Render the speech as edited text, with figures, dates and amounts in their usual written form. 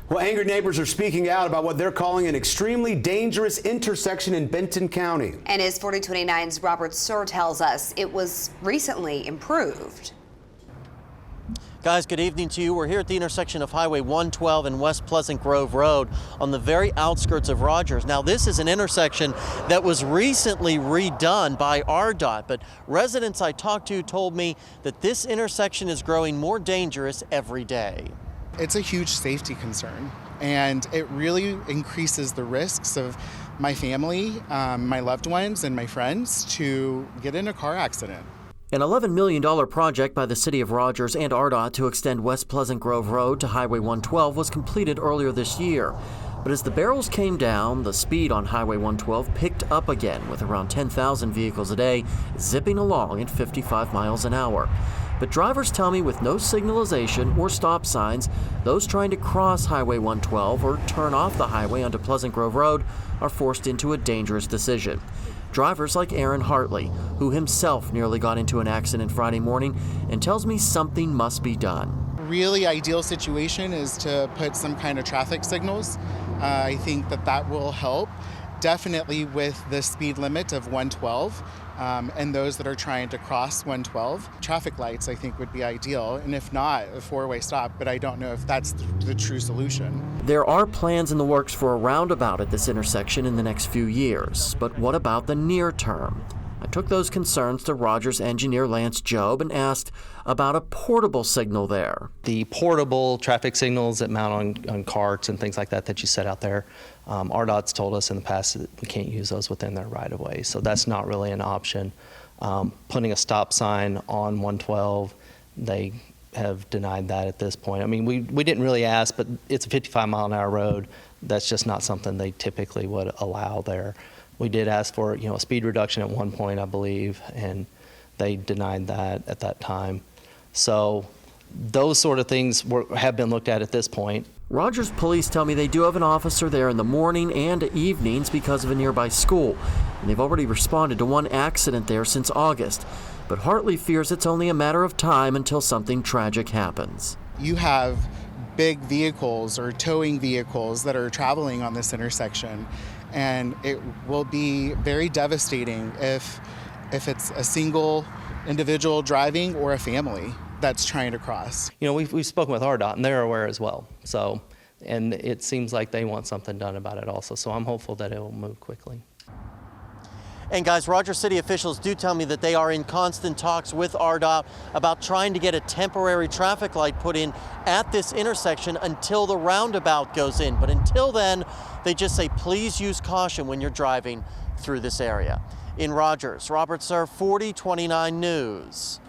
Well, angry neighbors are speaking out about what they're calling an extremely dangerous intersection in Benton County. And as 4029's Robert Suhr tells us, it was recently improved. Guys, good evening to you. We're here at the intersection of Highway 112 and West Pleasant Grove Road on the very outskirts of Rogers. Now, this is an intersection that was recently redone by RDOT, but residents I talked to told me that this intersection is growing more dangerous every day. It's a huge safety concern, and it really increases the risks of my family, my loved ones, and my friends to get in a car accident. An $11 million project by the City of Rogers and RDOT to extend West Pleasant Grove Road to Highway 112 was completed earlier this year. But as the barrels came down, the speed on Highway 112 picked up again, with around 10,000 vehicles a day zipping along at 55 miles an hour. But drivers tell me with no signalization or stop signs, those trying to cross Highway 112 or turn off the highway onto Pleasant Grove Road are forced into a dangerous decision. Drivers like Aaron Hartley, who himself nearly got into an accident Friday morning, and tells me something must be done. Really ideal situation is to put some kind of traffic signals. I think that will help, definitely with the speed limit of 112. And those that are trying to cross 112. Traffic lights, I think, would be ideal, and if not, a four-way stop, but I don't know if that's the true solution. There are plans in the works for a roundabout at this intersection in the next few years, but what about the near term? I took those concerns to Rogers engineer Lance Job and asked about a portable signal there. The portable traffic signals that mount on carts and things like that that you set out there, RDOT's told us in the past that we can't use those within their right-of-way, so that's not really an option. Putting a stop sign on 112, they have denied that at this point. I mean, we didn't really ask, but it's a 55-mile-an-hour road. That's just not something they typically would allow there. We did ask for, a speed reduction at one point, I believe, and they denied that at that time. So those sort of things have been looked at this point. Rogers police tell me they do have an officer there in the morning and evenings because of a nearby school, and they've already responded to one accident there since August. But Hartley fears it's only a matter of time until something tragic happens. You have big vehicles or towing vehicles that are traveling on this intersection, and it will be very devastating if it's a single individual driving or a family that's trying to cross. We've spoken with RDOT, and they're aware as well. So, and it seems like they want something done about it also. So I'm hopeful that it will move quickly. And guys, Rogers City officials do tell me that they are in constant talks with RDOT about trying to get a temporary traffic light put in at this intersection until the roundabout goes in. But until then, they just say, please use caution when you're driving through this area. In Rogers, Robert Suhr, 4029 News.